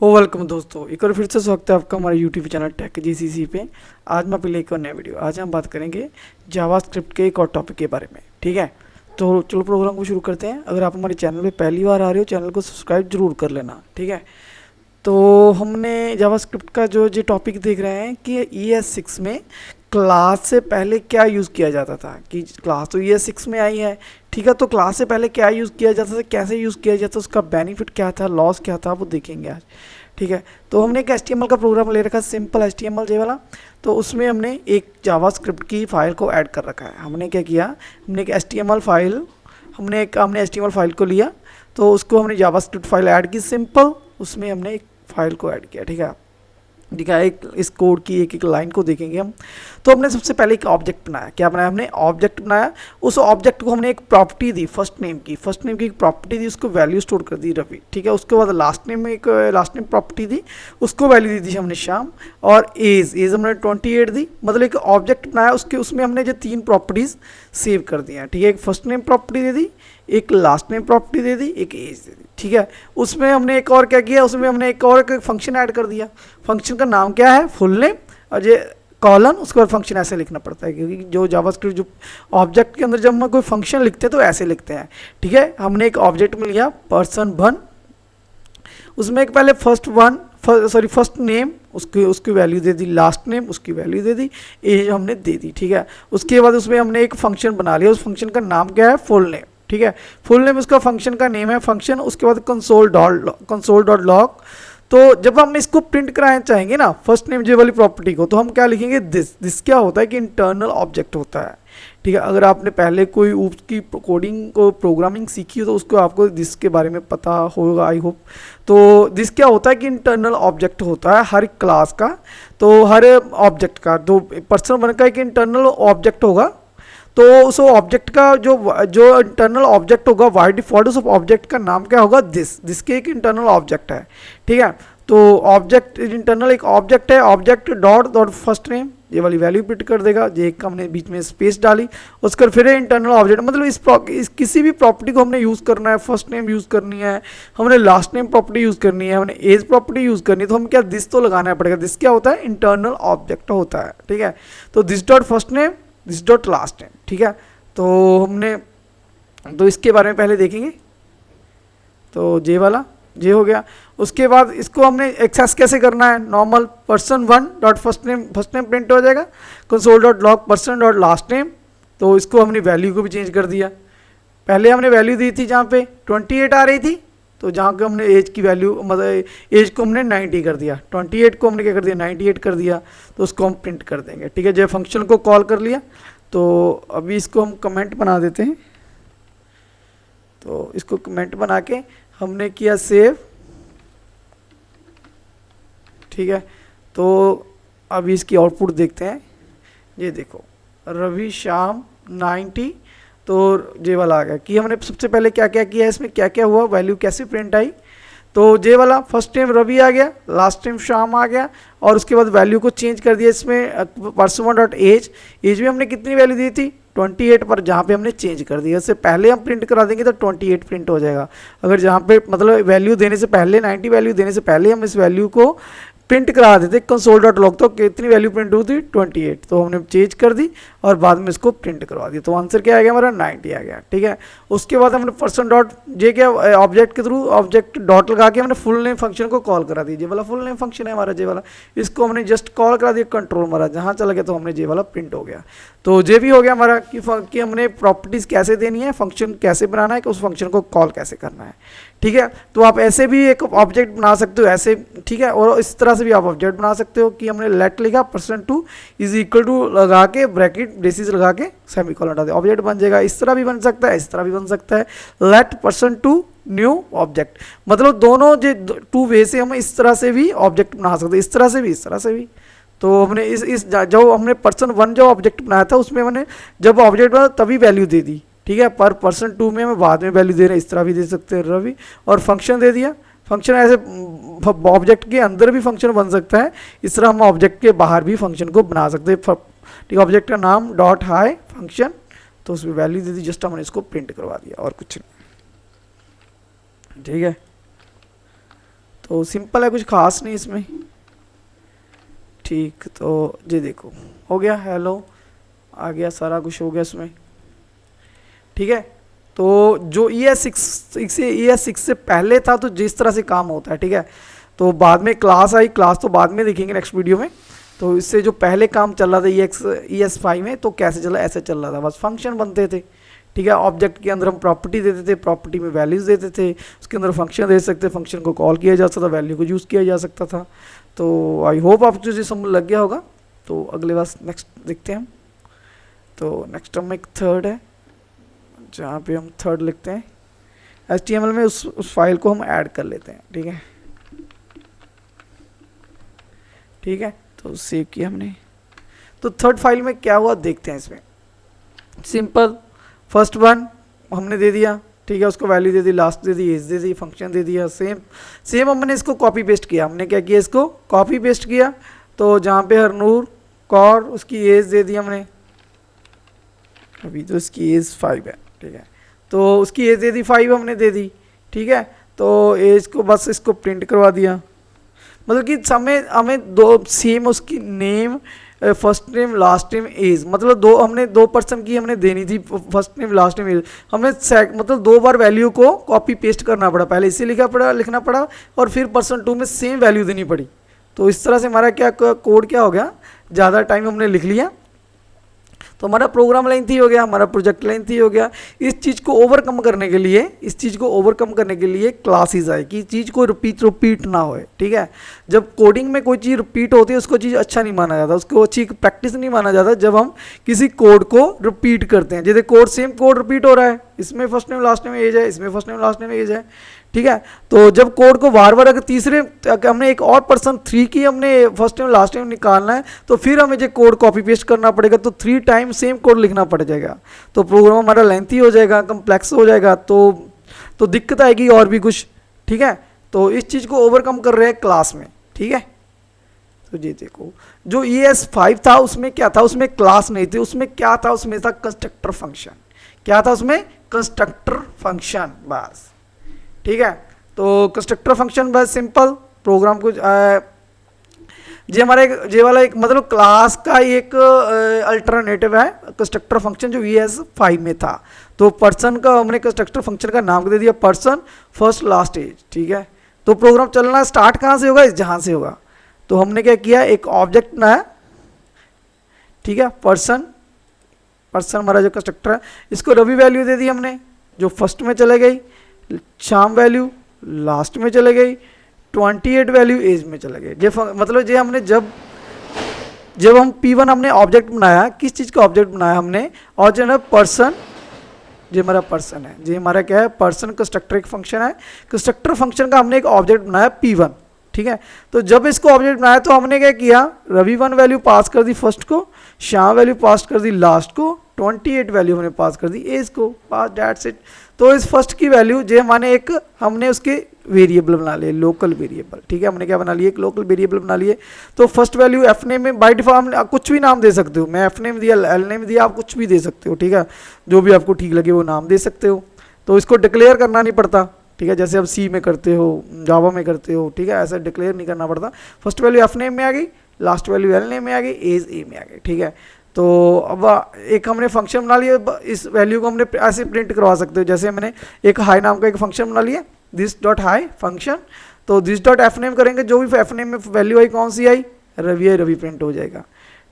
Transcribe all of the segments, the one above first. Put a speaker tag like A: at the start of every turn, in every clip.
A: Welcome दोस्तों, एक बार फिर से स्वागत है आपका हमारे यूट्यूब चैनल टेक जीसीसी पे। आज मैं आपके लिए एक और नया वीडियो। आज हम बात करेंगे जावास्क्रिप्ट के एक और टॉपिक के बारे में। ठीक है, तो चलो प्रोग्राम को शुरू करते हैं। अगर आप हमारे चैनल पे पहली बार आ रहे हो, चैनल को सब्सक्राइब जरूर कर लेना। ठीक है, तो हमने जावास्क्रिप्ट का जो टॉपिक देख रहे हैं कि ES6 में क्लास से पहले क्या यूज़ किया जाता था। कि क्लास तो ES6 में आई है, ठीक है, तो क्लास से पहले क्या यूज़ किया जाता था, कैसे यूज़ किया जाता था, उसका बेनिफिट क्या था, लॉस क्या था, वो देखेंगे आज। ठीक है, तो हमने एक HTML का प्रोग्राम ले रखा है, सिंपल HTML जे वाला। तो उसमें हमने एक जावास्क्रिप्ट की फ़ाइल को ऐड कर रखा है। हमने क्या किया, हमने एक HTML फाइल हमने HTML फाइल को लिया, तो उसको हमने जावास्क्रिप्ट फाइल ऐड की सिंपल। उसमें हमने एक फाइल को ऐड किया। ठीक है, एक इस कोड की एक एक लाइन को देखेंगे हम। तो हमने सबसे पहले एक ऑब्जेक्ट बनाया। क्या बनाया हमने, ऑब्जेक्ट बनाया। उस ऑब्जेक्ट को हमने एक प्रॉपर्टी दी, फर्स्ट नेम की एक प्रॉपर्टी दी, उसको वैल्यू स्टोर कर दी रवि। ठीक है, उसके बाद लास्ट नेम प्रॉपर्टी दी, उसको वैल्यू दी थी हमने श्याम। और एज हमने 28 दी। मतलब एक ऑब्जेक्ट बनाया, उसमें हमने जो 3 प्रॉपर्टीज सेव कर दी हैं। ठीक है, एक फर्स्ट नेम प्रॉपर्टी दे दी, एक लास्ट नेम प्रॉपर्टी दे दी, एक एज दे दी। ठीक है, उसमें हमने एक और क्या किया, उसमें हमने एक और फंक्शन ऐड कर दिया। फंक्शन का नाम क्या है, फुल नेम और ये कॉलन। उसके बाद फंक्शन ऐसे लिखना पड़ता है, क्योंकि जो जावास्क्रिप्ट जो ऑब्जेक्ट के अंदर जब हम कोई फंक्शन लिखते हैं तो ऐसे लिखते हैं। ठीक है, हमने एक ऑब्जेक्ट में लिया person1, उसमें एक पहले फर्स्ट नेम उसकी वैल्यू दे दी, लास्ट नेम उसकी वैल्यू दे दी, एज हमने दे दी। ठीक है, उसके बाद उसमें हमने एक फंक्शन बना लिया, उस फंक्शन का नाम क्या है, फुल नेम। ठीक है, फुल नेम उसका फंक्शन का नेम है फंक्शन। उसके बाद कंसोल डॉट लॉग। तो जब हम इसको प्रिंट कराना चाहेंगे ना, फर्स्ट नेम जो वाली प्रॉपर्टी को, तो हम क्या लिखेंगे, दिस क्या होता है कि इंटरनल ऑब्जेक्ट होता है। ठीक है, अगर आपने पहले कोई उसकी कोडिंग को प्रोग्रामिंग सीखी हो तो उसको आपको दिस के बारे में पता होगा, आई होप। तो दिस क्या होता है कि इंटरनल ऑब्जेक्ट होता है हर क्लास का। तो हर ऑब्जेक्ट का जो person1 का एक इंटरनल ऑब्जेक्ट होगा, तो उस ऑब्जेक्ट का जो इंटरनल ऑब्जेक्ट होगा, बाय डिफॉल्ट उस ऑब्जेक्ट का नाम क्या होगा, दिस के एक इंटरनल ऑब्जेक्ट है। ठीक है, तो ऑब्जेक्ट इंटरनल एक ऑब्जेक्ट है, object dot dot first name ये वाली वैल्यू प्रिंट कर देगा। ये एक हमने बीच में स्पेस डाली, उसका फिर इंटरनल ऑब्जेक्ट, मतलब इस किसी भी प्रॉपर्टी को हमने यूज़ करना है, फर्स्ट नेम यूज़ करनी है, हमने लास्ट नेम प्रॉपर्टी यूज़ करनी है, हमने एज प्रॉपर्टी यूज़ करनी है, तो हम क्या दिस तो लगाना पड़ेगा। दिस क्या होता है, इंटरनल ऑब्जेक्ट होता है। ठीक है, तो this dot first name, this dot last name. ठीक है, तो इसके बारे में पहले देखेंगे। तो जे वाला जे हो गया। उसके बाद इसको हमने एक्सेस कैसे करना है, normal person1 dot first name print हो जाएगा, console dot log person dot last name. तो इसको हमने वैल्यू को भी चेंज कर दिया। पहले हमने वैल्यू दी थी जहाँ पे 28 आ रही थी, तो जहाँ को हमने एज की वैल्यू, मतलब एज को हमने 90 कर दिया, 28 को हमने क्या कर दिया, 98 कर दिया। तो उसको हम प्रिंट कर देंगे। ठीक है, जब फंक्शन को कॉल कर लिया, तो अभी इसको हम कमेंट बना देते हैं। तो इसको कमेंट बना के हमने किया सेव। ठीक है, तो अभी इसकी आउटपुट देखते हैं। ये देखो, रवि श्याम 90, तो जे वाला आ गया। कि हमने सबसे पहले क्या क्या किया, इसमें क्या क्या हुआ, वैल्यू कैसे प्रिंट आई। तो जे वाला फर्स्ट नेम रवि आ गया, लास्ट नेम श्याम आ गया, और उसके बाद वैल्यू को चेंज कर दिया इसमें person1 डॉट एज में हमने कितनी वैल्यू दी थी, 28 पर, जहाँ पे हमने चेंज कर दिया। इससे पहले हम प्रिंट करा देंगे तो 28 प्रिंट हो जाएगा। अगर जहाँ पे मतलब वैल्यू देने से पहले, 90 वैल्यू देने से पहले हम इस वैल्यू को प्रिंट करा देते कंसोल डॉट लॉग, तो कितनी वैल्यू प्रिंट हुई थी, 28। तो हमने चेंज कर दी और बाद में इसको प्रिंट करवा दिया। तो आंसर क्या आ गया हमारा, 90 आ गया। ठीक है, उसके बाद हमने person डॉट जे क्या ऑब्जेक्ट के थ्रू ऑब्जेक्ट डॉट लगा के हमने फुल नेम फंक्शन को कॉल करा दिया। जे वाला फुल नेम फंक्शन है हमारा, जे वाला, इसको हमने जस्ट कॉल करा दिया, कंट्रोल मारा, जहाँ चला गया तो हमने जे वाला प्रिंट हो गया। तो जे भी हो गया हमारा कि हमने प्रॉपर्टीज कैसे देनी है, फंक्शन कैसे बनाना है, कि उस फंक्शन को कॉल कैसे करना है। ठीक है, तो आप ऐसे भी एक ऑब्जेक्ट बना सकते हो ऐसे। ठीक है, और इस तरह से भी आप ऑब्जेक्ट बना सकते हो कि हमने लेट लिखा %2 इज इक्वल टू लगा के ब्रैकेट ब्रेसिस लगा के सेमीकोलन हटा दे, ऑब्जेक्ट बन जाएगा। इस तरह भी बन सकता है, इस तरह भी बन सकता है, लेट %2 न्यू ऑब्जेक्ट। मतलब दोनों जो 2 वे से हम इस तरह से भी ऑब्जेक्ट बना सकते हैं, इस तरह से भी, इस तरह से भी। तो हमने जो हमने person1 जो ऑब्जेक्ट बनाया था, उसमें हमने जब ऑब्जेक्ट बना तभी वैल्यू दे दी। ठीक है, पर person2 में हमें बाद में वैल्यू दे रहे हैं, इस तरह भी दे सकते हैं रवि। और फंक्शन दे दिया, फंक्शन ऐसे ऑब्जेक्ट के अंदर भी फंक्शन बन सकता है, इस तरह हम ऑब्जेक्ट के बाहर भी फंक्शन को बना सकते हैं। ठीक है, ऑब्जेक्ट का नाम डॉट हाई फंक्शन, तो उसमें वैल्यू दे दी, जस्ट हमने इसको प्रिंट करवा दिया और कुछ नहीं। ठीक है, तो सिंपल है, कुछ खास नहीं इसमें। ठीक, तो ये देखो हो गया, हेलो आ गया, सारा कुछ हो गया इसमें। ठीक है, तो जो ES6 से पहले था तो जिस तरह से काम होता है, ठीक है, तो बाद में क्लास आई, क्लास तो बाद में देखेंगे नेक्स्ट वीडियो में। तो इससे जो पहले काम चल रहा था ES5 में, तो कैसे चला, ऐसे चल रहा था, बस फंक्शन बनते थे। ठीक है, ऑब्जेक्ट के अंदर हम प्रॉपर्टी देते थे, प्रॉपर्टी में वैल्यूज देते थे, उसके अंदर फंक्शन दे सकते, फंक्शन को कॉल किया जा सकता था, वैल्यू को यूज़ किया जा सकता था। तो आई होप आपको ये समझ लग गया होगा। तो अगले बार नेक्स्ट देखते हैं हम। तो नेक्स्ट हम एक थर्ड है, जहाँ पे हम थर्ड लिखते हैं HTML में, उस फाइल को हम ऐड कर लेते हैं। ठीक है, ठीक है, तो सेव किया हमने। तो थर्ड फाइल में क्या हुआ देखते हैं। इसमें सिंपल, फर्स्ट वन हमने दे दिया, ठीक है, उसको वैल्यू दे दी, लास्ट दे दी, एज दे दी, फंक्शन दे दिया, सेम हमने इसको कॉपी पेस्ट किया। हमने क्या किया, इसको कॉपी पेस्ट किया। तो जहाँ पे हरनूर कौर, उसकी एज दे दी हमने, अभी तो इसकी एज 5 है। ठीक है, तो उसकी एज दे दी 5 हमने दे दी। ठीक है, तो एज को बस इसको प्रिंट करवा दिया, मतलब कि हमें दो सेम उसकी name, first name last name age, मतलब हमने 2 पर्सन की हमने देनी थी, first name last name age. हमें मतलब 2 बार वैल्यू को कॉपी पेस्ट करना पड़ा, पहले इसे लिखना पड़ा और फिर पर्सन 2 में सेम वैल्यू देनी पड़ी। तो इस तरह से हमारा क्या कोड क्या हो गया, ज़्यादा टाइम हमने लिख लिया, तो हमारा प्रोग्राम लेंथी हो गया, हमारा प्रोजेक्ट लेंथी हो गया। इस चीज़ को ओवरकम करने के लिए क्लासेस आए कि चीज़ को रिपीट ना होए। ठीक है, जब कोडिंग में कोई चीज़ रिपीट होती है उसको चीज़ अच्छा नहीं माना जाता, उसको अच्छी प्रैक्टिस नहीं माना जाता जब हम किसी कोड को रिपीट करते हैं। जैसे सेम कोड रिपीट हो रहा है, इसमें first name last name age है, इसमें first name last name age है। ठीक है, तो जब कोड को बार बार अगर हमने एक और पर्सन 3 की हमने फर्स्ट नेम लास्ट नेम निकालना है, तो फिर हमें जो कोड कॉपी पेस्ट करना पड़ेगा, तो 3 टाइम सेम कोड लिखना पड़ जाएगा, तो प्रोग्राम हमारा लेंथी हो जाएगा, कम्प्लेक्स हो जाएगा, तो दिक्कत आएगी और भी कुछ। ठीक है, तो इस चीज़ को ओवरकम कर रहे हैं क्लास में। ठीक है, तो ये देखो जो ES5 था उसमें क्या था, उसमें क्लास नहीं थी, उसमें क्या था, उसमें था कंस्ट्रक्टर फंक्शन। क्या था उसमें, कंस्ट्रक्टर फंक्शन, बस। ठीक है, तो कंस्ट्रक्टर फंक्शन बस सिंपल प्रोग्राम को ये वाला एक मतलब क्लास का एक अल्टरनेटिव है कंस्ट्रक्टर फंक्शन जो ES5 में था। तो पर्सन का हमने कंस्ट्रक्टर फंक्शन का नाम दे दिया पर्सन फर्स्ट लास्ट एज। ठीक है, तो प्रोग्राम चलना स्टार्ट कहाँ से होगा, जहाँ से होगा। तो हमने क्या किया, एक ऑब्जेक्ट बनाया। ठीक है, पर्सन हमारा जो कंस्ट्रक्टर है, इसको रवि वैल्यू दे दी हमने, जो फर्स्ट में चले गई, शाम वैल्यू लास्ट में चले गई, 28 वैल्यू एज में चले गए। मतलब ये हमने जब हम P1 हमने ऑब्जेक्ट बनाया, किस चीज़ का ऑब्जेक्ट बनाया हमने, और जो है पर्सन, ये हमारा पर्सन है, ये हमारा क्या है, पर्सन कंस्ट्रक्टर एक फंक्शन है। कंस्ट्रक्टर फंक्शन का हमने एक ऑब्जेक्ट बनाया P1। ठीक है, तो जब इसको ऑब्जेक्ट बनाया तो हमने क्या किया, रवि 1 वैल्यू पास कर दी फर्स्ट को, श्याम वैल्यू पास कर दी लास्ट को, 28 वैल्यू हमने पास कर दी एज को, पास दैट्स इट। तो इस फर्स्ट की वैल्यू जो हमने उसके वेरिएबल बना लिए, लोकल वेरिएबल। ठीक है, हमने क्या बना लिए, एक लोकल वेरिएबल बना लिए। तो फर्स्ट वैल्यू एफ नेम में बाय डिफॉल्ट आप कुछ भी नाम दे सकते हो, मैं एफ नेम दिया, एल नेम दिया, आप कुछ भी दे सकते हो। ठीक है, जो भी आपको ठीक लगे वो नाम दे सकते हो, तो इसको डिक्लेयर करना नहीं पड़ता। ठीक है, जैसे आप सी में करते हो, जावा में करते हो। ठीक है, ऐसा डिक्लेयर नहीं करना पड़ता। फर्स्ट वैल्यू एफ नेम में आ गई, लास्ट वैल्यू एल नेम में आ गई, एज ए में आ गई। ठीक है, तो अब एक हमने फंक्शन बना लिया, इस वैल्यू को हमने ऐसे प्रिंट करवा सकते हो। जैसे मैंने एक हाई नाम का एक फंक्शन बना लिया, दिस डॉट हाई फंक्शन, तो दिस डॉट एफ नेम करेंगे, जो भी एफ नेम में वैल्यू आई कौन सी आई, रवि आई, रवि प्रिंट हो जाएगा।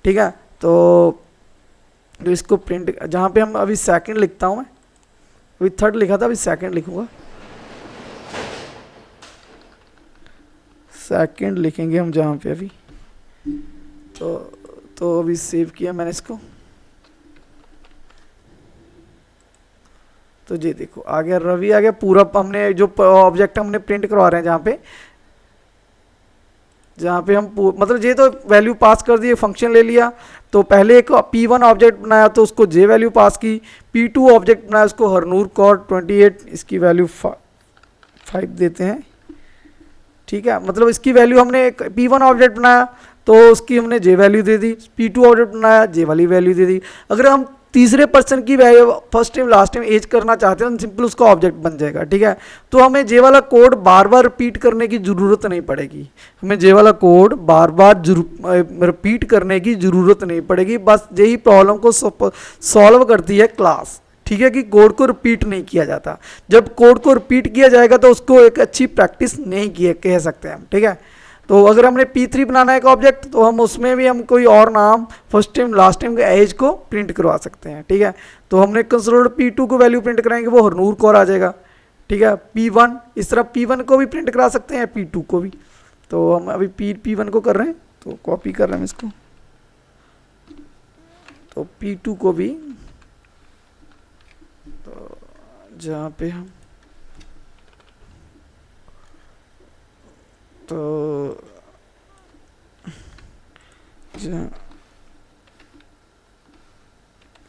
A: ठीक है, तो इसको प्रिंट, जहाँ पे हम अभी सेकंड लिखता हूँ मैं, अभी थर्ड लिखा था, अभी सेकंड लिखूंगा, सेकंड लिखेंगे हम जहाँ पे अभी, तो अभी सेव किया मैंने इसको। तो ये देखो आ गया, रवि आ गया पूरा। हमने जो ऑब्जेक्ट हमने प्रिंट करवा रहे हैं जहाँ पे हम मतलब ये तो वैल्यू पास कर दी, फंक्शन ले लिया। तो पहले एक P1 ऑब्जेक्ट बनाया तो उसको जे वैल्यू पास की, P2 ऑब्जेक्ट बनाया उसको हरनूर कौर 28, इसकी वैल्यू 5 देते हैं। ठीक है, मतलब इसकी वैल्यू हमने एक P1 ऑब्जेक्ट बनाया तो उसकी हमने जे वैल्यू दे दी, P2 ऑब्जेक्ट बनाया जे वाली वैल्यू दे दी। अगर हम तीसरे पर्सन की value first time last time age करना चाहते हैं, सिंपल उसका ऑब्जेक्ट बन जाएगा। ठीक है, तो हमें ये वाला कोड बार बार रिपीट करने की ज़रूरत नहीं पड़ेगी, हमें ये वाला कोड बार बार रिपीट करने की ज़रूरत नहीं पड़ेगी। बस यही प्रॉब्लम को सॉल्व करती है क्लास। ठीक है, कि कोड को रिपीट नहीं किया जाता। जब कोड को रिपीट किया जाएगा तो उसको एक अच्छी प्रैक्टिस नहीं किए कह सकते हैं हम। ठीक है, तो अगर हमने P3 बनाना है एक ऑब्जेक्ट, तो हम उसमें भी हम कोई और नाम फर्स्ट टाइम लास्ट टाइम के एज को प्रिंट करवा सकते हैं। ठीक है, तो हमने कंसिडर्ड P2 को वैल्यू प्रिंट कराएंगे, वो हरनूर कौर आ जाएगा। ठीक है, P1 इस तरह P1 को भी प्रिंट करा सकते हैं, P2 को भी। तो हम अभी P1 को कर रहे हैं, तो कॉपी कर रहे हैं इसको, तो P2 को भी, तो जहाँ पे हम तो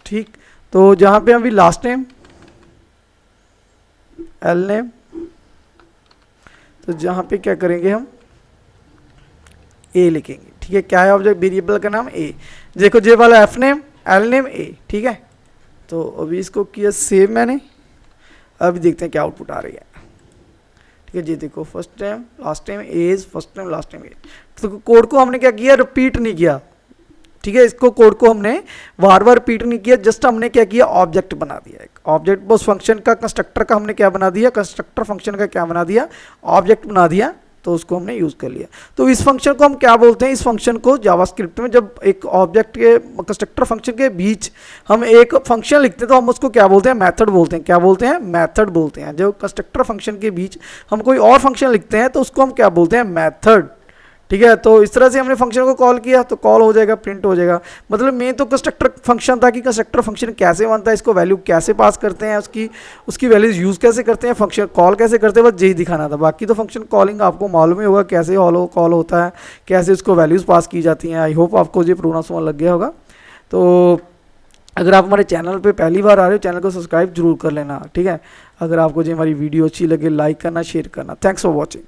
A: ठीक, तो जहाँ पे अभी लास्ट नेम एल नेम, तो जहाँ पे क्या करेंगे हम ए लिखेंगे। ठीक है, क्या है ऑब्जेक्ट वेरिएबल का नाम ए। देखो जे वाला एफ नेम एल नेम ए। ठीक है, तो अभी इसको किया सेव मैंने, अभी देखते हैं क्या आउटपुट आ रही है। ठीक है जी, देखो first time last time age, first time last time age. तो कोड को हमने क्या किया, रिपीट नहीं किया। ठीक है, इसको कोड को हमने बार बार रिपीट नहीं किया, जस्ट हमने क्या किया, ऑब्जेक्ट बना दिया। एक ऑब्जेक्ट बस फंक्शन का, कंस्ट्रक्टर का हमने क्या बना दिया, कंस्ट्रक्टर फंक्शन का क्या बना दिया, ऑब्जेक्ट बना दिया। तो उसको हमने यूज़ कर लिया। तो इस फंक्शन को हम क्या बोलते हैं, इस फंक्शन को जावास्क्रिप्ट में जब एक ऑब्जेक्ट के कंस्ट्रक्टर फंक्शन के बीच हम एक फंक्शन लिखते हैं तो हम उसको क्या बोलते हैं, मेथड बोलते हैं। क्या बोलते हैं, मेथड बोलते हैं। जब कंस्ट्रक्टर फंक्शन के बीच हम कोई और फंक्शन लिखते हैं तो उसको हम क्या बोलते हैं, मेथड। ठीक है, तो इस तरह से हमने फंक्शन को कॉल किया तो कॉल हो जाएगा, प्रिंट हो जाएगा। मतलब मेन तो कंस्ट्रक्टर फंक्शन था कि कंस्ट्रक्टर फंक्शन कैसे बनता है, इसको वैल्यू कैसे पास करते हैं, उसकी वैल्यूज यूज़ कैसे करते हैं, फंक्शन कॉल कैसे करते हैं, बस यही दिखाना था। बाकी तो फंक्शन कॉलिंग आपको मालूम ही होगा कैसे कॉल होता है, कैसे उसको वैल्यूज़ पास की जाती हैं। आई होप आपको ये प्रोग्राम समझ लग गया होगा। तो अगर आप हमारे चैनल पे पहली बार आ रहे हो, चैनल को सब्सक्राइब जरूर कर लेना। ठीक है, अगर आपको जो हमारी वीडियो अच्छी लगे लाइक करना, शेयर करना। Thanks for watching.